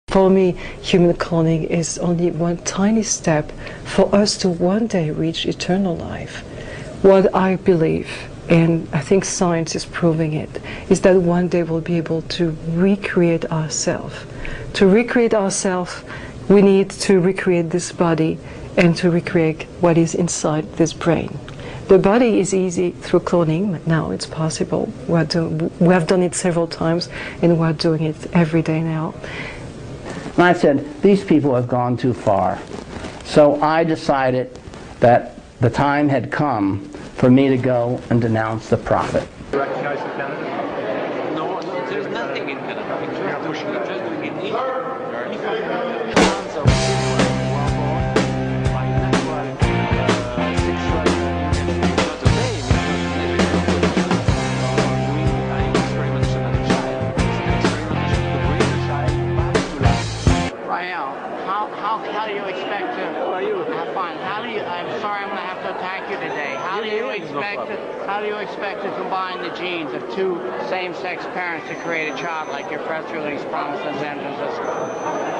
For me, human cloning is only one tiny step for us to one day reach eternal life. What I believe, and I think science is proving it, is that one day we'll be able to recreate ourselves. To recreate ourselves, we need to recreate this body and to recreate what is inside this brain. The body is easy through cloning, but now it's possible. We have done it several times, and we're doing it every day now. And I said, these people have gone too far. So I decided that the time had come for me to go and denounce the prophet. Recognize the Canada? No, there's nothing in Canada. We're just doing it here. How do you expect to? How are you? I'm fine. I'm sorry, I'm going to have to attack you today. How do you expect to combine the genes of two same-sex parents to create a child like your press release promised in San Francisco?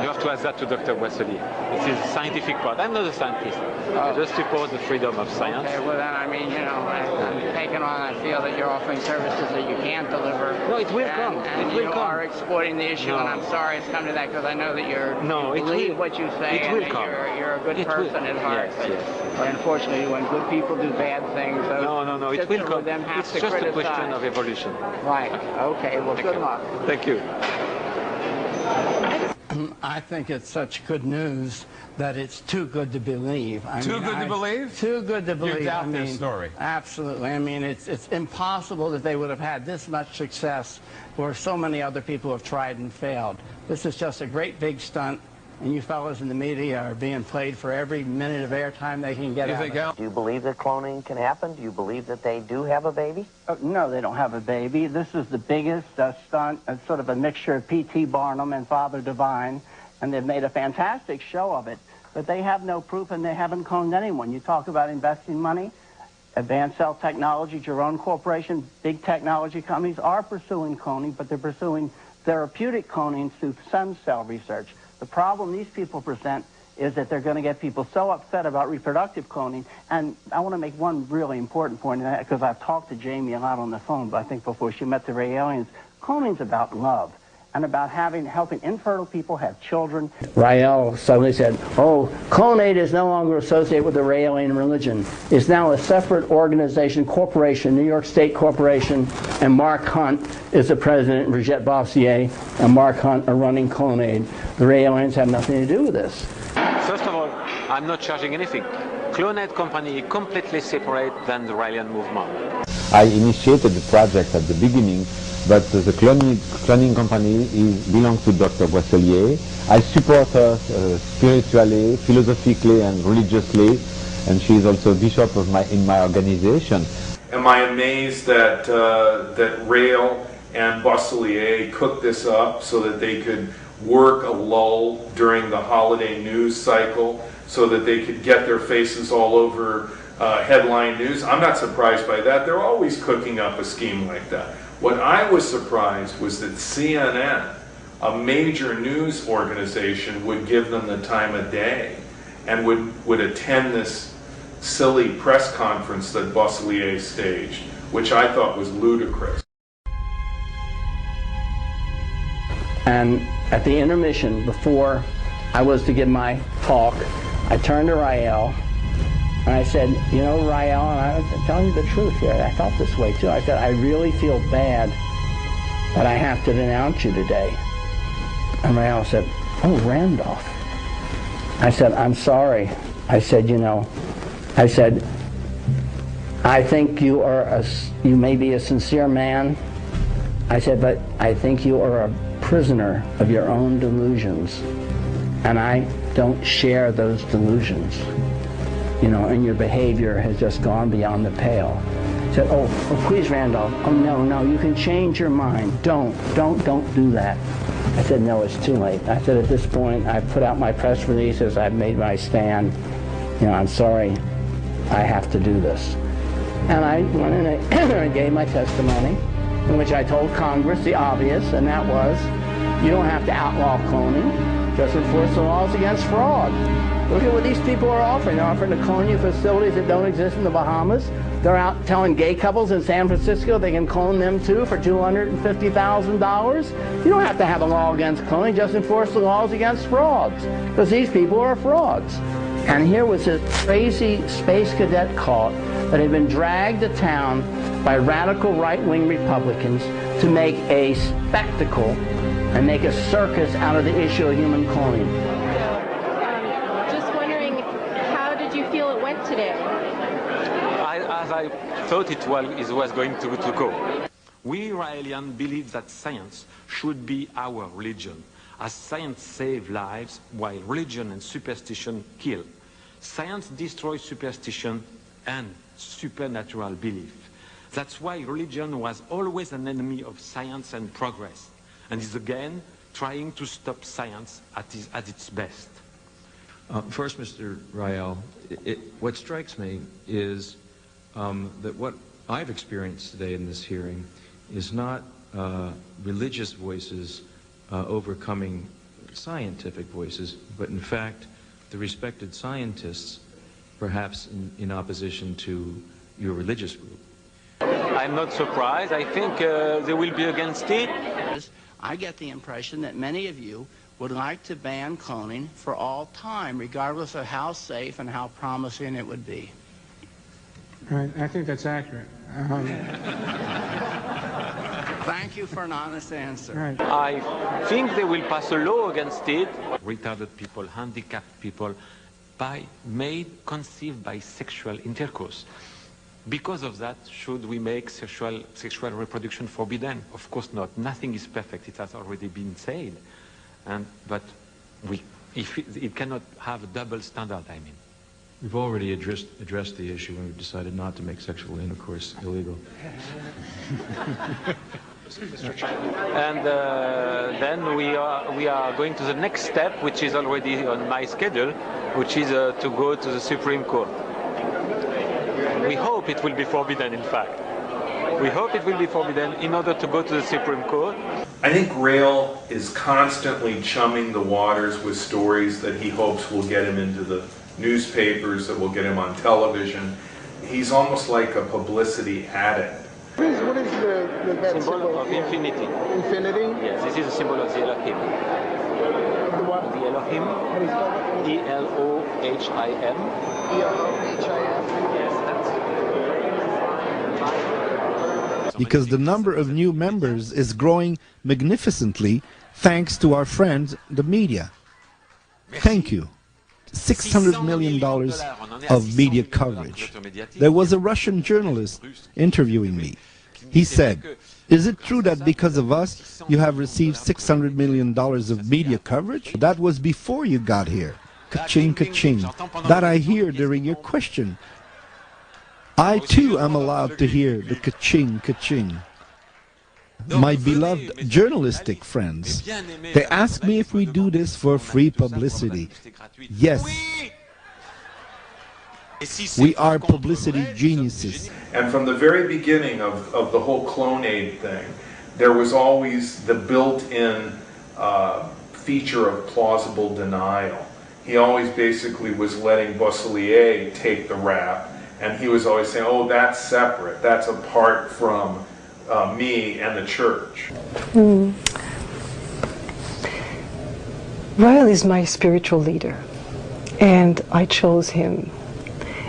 You have to ask that to Dr. Boisselier. This is the scientific part. I'm not a scientist. I just support the freedom of science. Okay, well then, I mean, you know, I'm taking on, I feel that you're offering services that you can't deliver. No, it will come. And you are exploiting the issue, and I'm sorry it's come to that because I know that you believe what you say, and that you're a good person at heart. But unfortunately, when good people do bad things, no, it will come. It's just a question of evolution. Right. Okay. Well, good luck. Thank you. I think it's such good news that it's too good to believe. Too good to believe? Too good to believe. You doubt this story? Absolutely. I mean, it's impossible that they would have had this much success where so many other people have tried and failed. This is just a great big stunt, and you fellas in the media are being played for every minute of airtime they can get out of it. Do you believe that cloning can happen? Do you believe that they do have a baby? No, they don't have a baby. This is the biggest stunt, sort of a mixture of P.T. Barnum and Father Divine, and they've made a fantastic show of it. But they have no proof, and they haven't cloned anyone. You talk about investing money. Advanced Cell Technologies, your own corporation, big technology companies are pursuing cloning, but they're pursuing therapeutic cloning through stem cell research. The problem these people present is that they're going to get people so upset about reproductive cloning. And I want to make one really important point, because I've talked to Jamie a lot on the phone, but I think before she met the Ray aliens, cloning's about love and about helping infertile people have children. Rael suddenly said, oh, Clonate is no longer associated with the Ray alien religion. It's now a separate organization, corporation, New York State Corporation, and Mark Hunt is the president, Brigitte Bossier, and Mark Hunt are running Clonate. The Ray aliens have nothing to do with this. First of all, I'm not charging anything. Clonate company is completely separate than the Raelian movement. I initiated the project at the beginning, but the cloning company belongs to Dr. Boisselier. I support her spiritually, philosophically, and religiously, and she is also bishop of in my organization. Am I amazed that that Rael and Boisselier cooked this up so that they could work a lull during the holiday news cycle so that they could get their faces all over headline news? I'm not surprised by that. They're always cooking up a scheme like that. What I was surprised was that CNN, a major news organization, would give them the time of day and would attend this silly press conference that Boisselier staged, which I thought was ludicrous. And at the intermission, before I was to give my talk, I turned to Rael and I said, you know, Rael, and I'm telling you the truth here, I felt this way too. I said, I really feel bad that I have to denounce you today. And Rael said, oh, Randolph. I said, I'm sorry. I said, you know, I said, I think you may be a sincere man. I said, but I think you are a prisoner of your own delusions. And I don't share those delusions. You know, and your behavior has just gone beyond the pale. I said, oh, please, Randolph. Oh, no, you can change your mind. Don't do that. I said, no, it's too late. I said, at this point, I've put out my press releases. I've made my stand. You know, I'm sorry. I have to do this. And I went in and gave my testimony, in which I told Congress the obvious, and that was, you don't have to outlaw cloning. Just enforce the laws against fraud. Look at what these people are offering. They're offering to clone you facilities that don't exist in the Bahamas. They're out telling gay couples in San Francisco they can clone them too for $250,000. You don't have to have a law against cloning, just enforce the laws against frauds, because these people are frauds. And here was this crazy space cadet cult that had been dragged to town by radical right-wing Republicans to make a spectacle and make a circus out of the issue of human cloning. Just wondering, how did you feel it went today? As I thought it was going to go. We Israelis believe that science should be our religion, as science saves lives while religion and superstition kill. Science destroys superstition and supernatural belief. That's why religion was always an enemy of science and progress, and is again trying to stop science at its best. First, Mr. Rael, what strikes me is that what I've experienced today in this hearing is not religious voices overcoming scientific voices, but in fact the respected scientists, perhaps in opposition to your religious group. I'm not surprised. I think they will be against it. I get the impression that many of you would like to ban cloning for all time, regardless of how safe and how promising it would be. Right, I think that's accurate. Thank you for an honest answer. Right. I think they will pass a law against it. Retarded people, handicapped people, conceived by sexual intercourse. Because of that, should we make sexual reproduction forbidden? Of course not. Nothing is perfect. It has already been said. But it cannot have a double standard, I mean. We've already addressed the issue when we've decided not to make sexual intercourse illegal. And then we are going to the next step, which is already on my schedule, which is to go to the Supreme Court. We hope it will be forbidden, in fact. We hope it will be forbidden in order to go to the Supreme Court. I think Rael is constantly chumming the waters with stories that he hopes will get him into the newspapers, that will get him on television. He's almost like a publicity addict. What is that symbol of infinity? Infinity? Yes, this is a symbol of the Elohim. The what? The Elohim. How do you spell that? E-L-O-H-I-M. E-L-O-H-I-M. Yes, that's... Because the number of new members is growing magnificently thanks to our friends, the media. Thank you. $600 million of media coverage. There was a Russian journalist interviewing me. He said, "Is it true that because of us you have received $600 million of media coverage?" That was before you got here. Ka-ching, ka-ching. That I hear during your question. I too am allowed to hear the ka-ching, ka-ching. My beloved journalistic friends, they ask me if we do this for free publicity. Yes. We are publicity geniuses. And from the very beginning of the whole clone aid thing, there was always the built-in feature of plausible denial. He always basically was letting Bosselier take the rap, and he was always saying, oh, that's separate, that's apart from me and the church. Rael is my spiritual leader, and I chose him.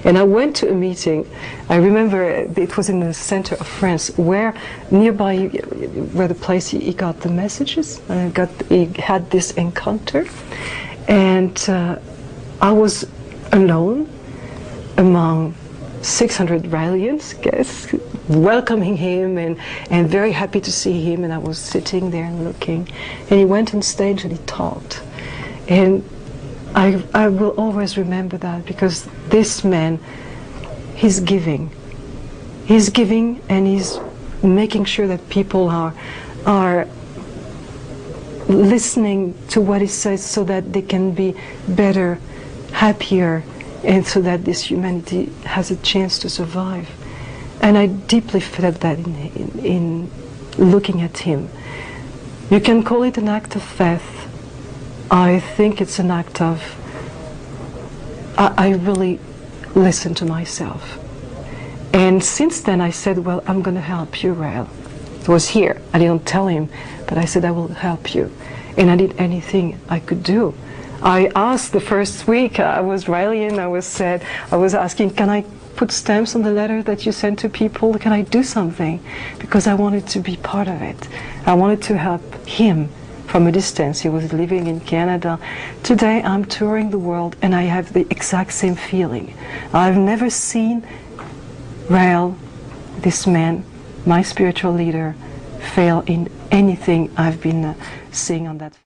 And I went to a meeting, I remember it was in the center of France, where nearby, where the place he got the messages, he had this encounter, and I was alone among 600 Raelians guests, welcoming him and very happy to see him, and I was sitting there and looking, and he went on stage and he talked, and I will always remember that, because this man, he's giving and he's making sure that people are listening to what he says so that they can be better, happier, and so that this humanity has a chance to survive. And I deeply felt that in looking at him. You can call it an act of faith, I think it's an act of, I really listen to myself. And since then I said, well, I'm going to help you, Rael. It was here. I didn't tell him, but I said, I will help you. And I did anything I could do. I asked the first week, I was rallying, I was asking, can I put stamps on the letter that you send to people? Can I do something? Because I wanted to be part of it. I wanted to help him from a distance. He was living in Canada. Today I'm touring the world and I have the exact same feeling. I've never seen Rael, this man, my spiritual leader, fail in anything I've been seeing on that.